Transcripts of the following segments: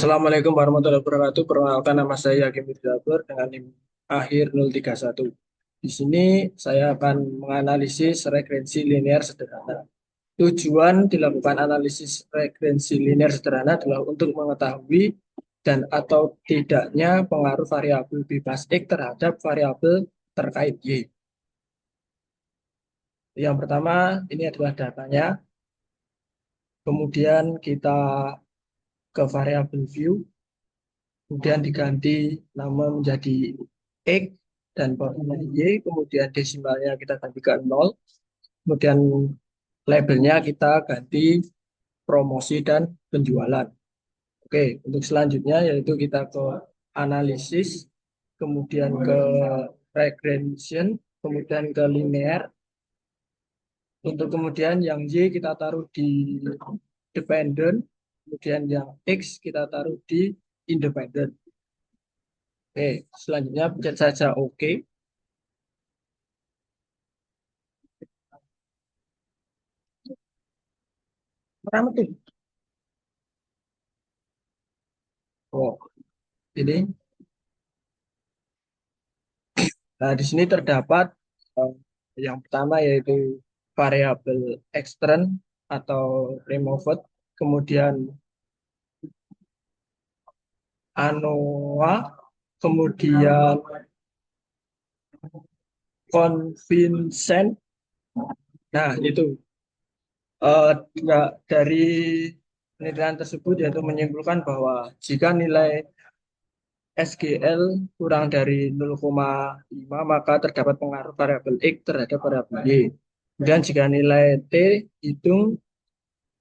Assalamualaikum warahmatullahi wabarakatuh. Perkenalkan nama saya Hakim Widyabur dengan NIM akhir 031. Di sini saya akan menganalisis regrensi linear sederhana. Tujuan dilakukan analisis regrensi linear sederhana adalah untuk mengetahui dan atau tidaknya pengaruh variabel bebas X terhadap variabel terkait Y. Yang pertama, ini adalah datanya. Kemudian kita ke variabel view. Kemudian diganti nama menjadi X dan bawahnya Y, kemudian desimalnya kita ganti ke 0, kemudian labelnya kita ganti promosi dan penjualan. Oke, untuk selanjutnya yaitu kita ke analisis, kemudian ke regression, kemudian ke linear. Untuk kemudian yang Y kita taruh di dependent, kemudian yang X kita taruh di independent. Oke, selanjutnya pencet saja OK. Pertama tuh. Oh, ini. Nah, di sini terdapat eh, yang pertama yaitu variabel extern atau removed, kemudian ANOVA, kemudian convincent. Nah, itu dari penelitian tersebut yaitu menyimpulkan bahwa jika nilai SGL kurang dari 0,5 maka terdapat pengaruh variabel X terhadap variabel Y. Kemudian jika nilai T hitung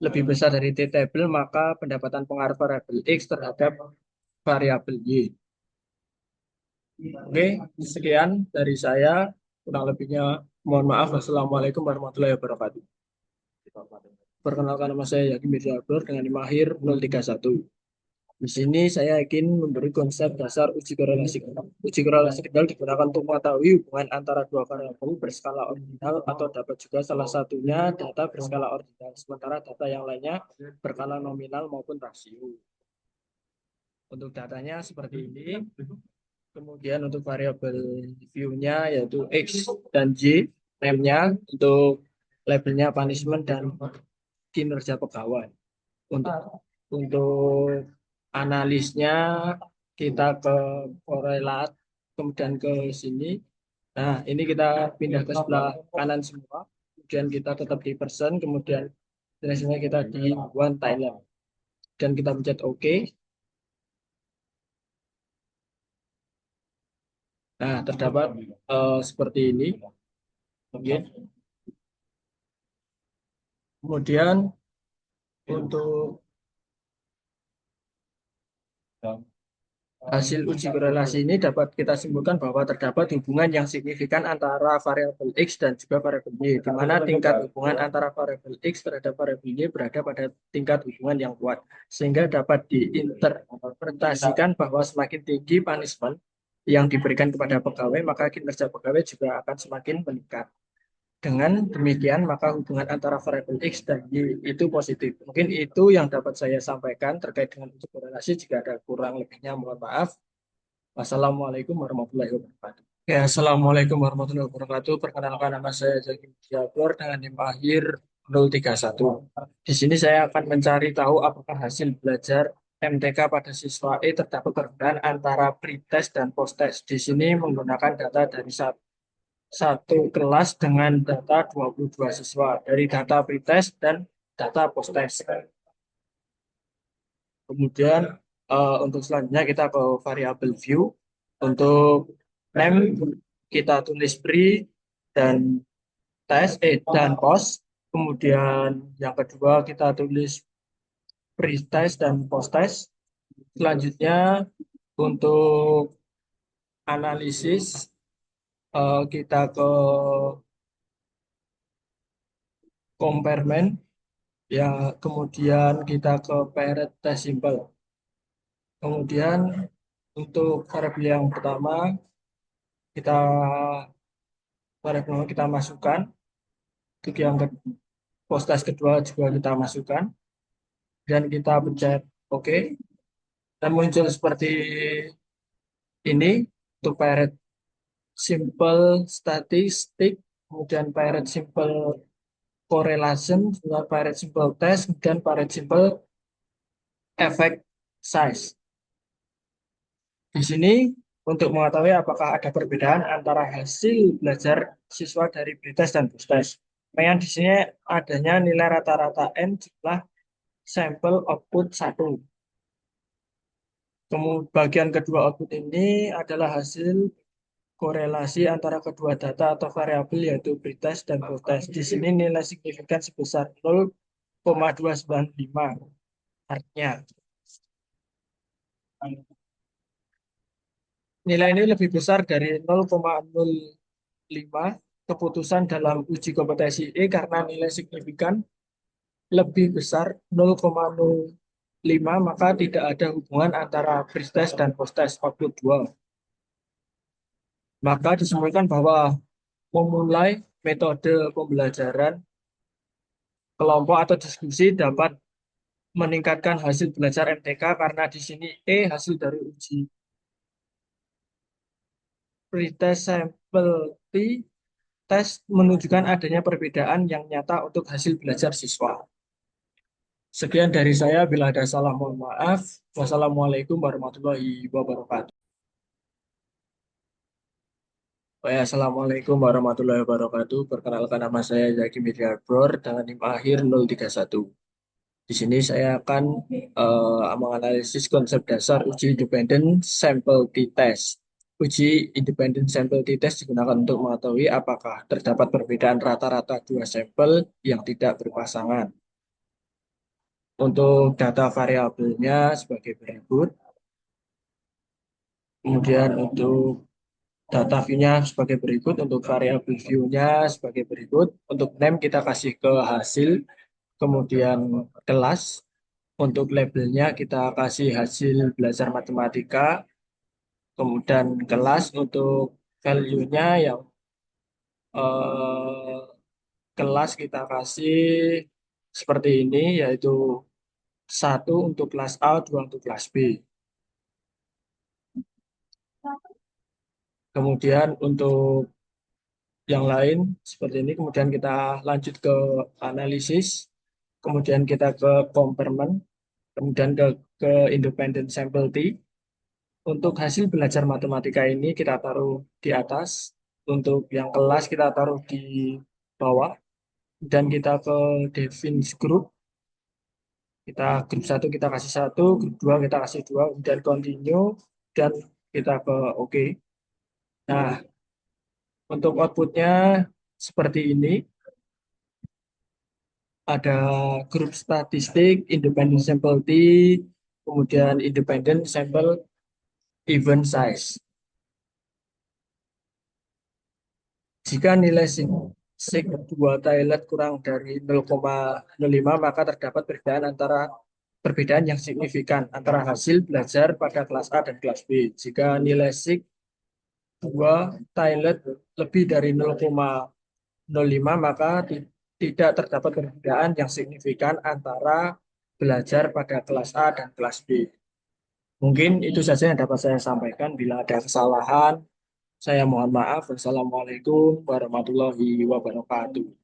lebih besar dari T table maka pendapatan pengaruh variabel X terhadap variabel Y. Oke, sekian dari saya. Kurang lebihnya mohon maaf. Wassalamualaikum warahmatullahi wabarakatuh. Perkenalkan nama saya Yakin Mirjabur dengan mahir 031. Di sini saya ingin memberi konsep dasar uji korelasi kendal. Uji korelasi kendal digunakan untuk mengetahui hubungan antara dua variabel berskala ordinal atau dapat juga salah satunya data berskala ordinal, sementara data yang lainnya berskala nominal maupun rasio. Untuk datanya seperti ini. Kemudian untuk variabel view-nya yaitu X dan Y, name-nya untuk labelnya punishment dan kinerja pegawai. Untuk analisnya kita ke korelat, kemudian ke sini. Nah, ini kita pindah ke sebelah kanan semua. Kemudian kita tetap di person, kemudian jelasnya kita di one Thailand. Dan kita pencet OK. Nah, terdapat seperti ini. Oke. Kemudian untuk hasil uji korelasi ini dapat kita simpulkan bahwa terdapat hubungan yang signifikan antara variabel X dan juga variabel Y, di mana tingkat hubungan antara variabel X terhadap variabel Y berada pada tingkat hubungan yang kuat, sehingga dapat diinterpretasikan bahwa semakin tinggi punishment yang diberikan kepada pegawai, maka kinerja pegawai juga akan semakin meningkat. Dengan demikian, maka hubungan antara variabel X dan Y itu positif. Mungkin itu yang dapat saya sampaikan terkait dengan uji korelasi. Jika ada kurang lebihnya, mohon maaf. Wassalamualaikum warahmatullahi wabarakatuh. Ya, Assalamualaikum warahmatullahi wabarakatuh. Perkenalkan nama saya Zaki Jabor dengan NIM akhir 031. Di sini saya akan mencari tahu apakah hasil belajar MTK pada siswa E terdapat perbedaan antara pretest dan posttest. Di sini menggunakan data dari satu kelas dengan data 22 siswa dari data pretest dan data posttest. Kemudian untuk selanjutnya kita ke variabel view. Untuk name kita tulis pre dan dan post. Kemudian yang kedua kita tulis pre-test dan post-test. Selanjutnya untuk analisis kita ke comparement. Ya, kemudian kita ke parent test simple. Kemudian untuk variabel yang pertama, kita variabel kita masukkan. Untuk yang post test kedua juga kita masukkan. Dan kita pencet OK. dan muncul seperti ini untuk Pirate Simple Statistic, kemudian Pirate Simple Correlation, kemudian Pirate Simple Test, kemudian Pirate Simple Effect Size. Di sini untuk mengetahui apakah ada perbedaan antara hasil belajar siswa dari pretest dan post-test. Yang di sini adanya nilai rata-rata N jumlah sampel output 1. Kemudian bagian kedua output ini adalah hasil korelasi antara kedua data atau variabel yaitu pretest dan post-test. Di sini nilai signifikan sebesar 0,295. Artinya nilai ini lebih besar dari 0,05 keputusan dalam uji kompetensi E karena nilai signifikan lebih besar 0,05 maka tidak ada hubungan antara pretest dan post-test output 2. Maka disimpulkan bahwa memulai metode pembelajaran kelompok atau diskusi dapat meningkatkan hasil belajar MTK karena di sini E hasil dari uji pretest sampel T tes menunjukkan adanya perbedaan yang nyata untuk hasil belajar siswa. Sekian dari saya, bila ada salah mohon maaf. Wassalamualaikum warahmatullahi wabarakatuh. Assalamualaikum warahmatullahi wabarakatuh. Perkenalkan nama saya Zaki Midyarbor dengan NIM akhir 031. Di sini saya akan menganalisis konsep dasar uji independen sampel t-test. Uji independen sampel t-test digunakan untuk mengetahui apakah terdapat perbedaan rata-rata dua sampel yang tidak berpasangan. Untuk data variabelnya sebagai berikut. Kemudian untuk data view-nya sebagai berikut. Untuk variabel view-nya sebagai berikut. Untuk name kita kasih ke hasil. Kemudian kelas. Untuk labelnya kita kasih hasil belajar matematika. Kemudian kelas untuk value-nya yang eh, kelas kita kasih seperti ini, yaitu 1 untuk kelas A, 2 untuk kelas B. Kemudian untuk yang lain seperti ini, kemudian kita lanjut ke analisis, kemudian kita ke comparement, kemudian ke independent sample T. Untuk hasil belajar matematika ini kita taruh di atas, untuk yang kelas kita taruh di bawah, dan kita ke define group, kita grup 1 kita kasih 1, grup 2 kita kasih 2, dan continue, dan kita ke OK. Nah, untuk outputnya seperti ini. Ada grup statistik, independent sample T, kemudian independent sample event size. Jika nilai sig 2 Thailand kurang dari 0,05 maka terdapat perbedaan yang signifikan antara hasil belajar pada kelas A dan kelas B. Jika nilai sig 2 Thailand lebih dari 0,05 maka tidak terdapat perbedaan yang signifikan antara belajar pada kelas A dan kelas B. Mungkin itu saja yang dapat saya sampaikan. Bila ada kesalahan, saya mohon maaf. Wassalamualaikum warahmatullahi wabarakatuh.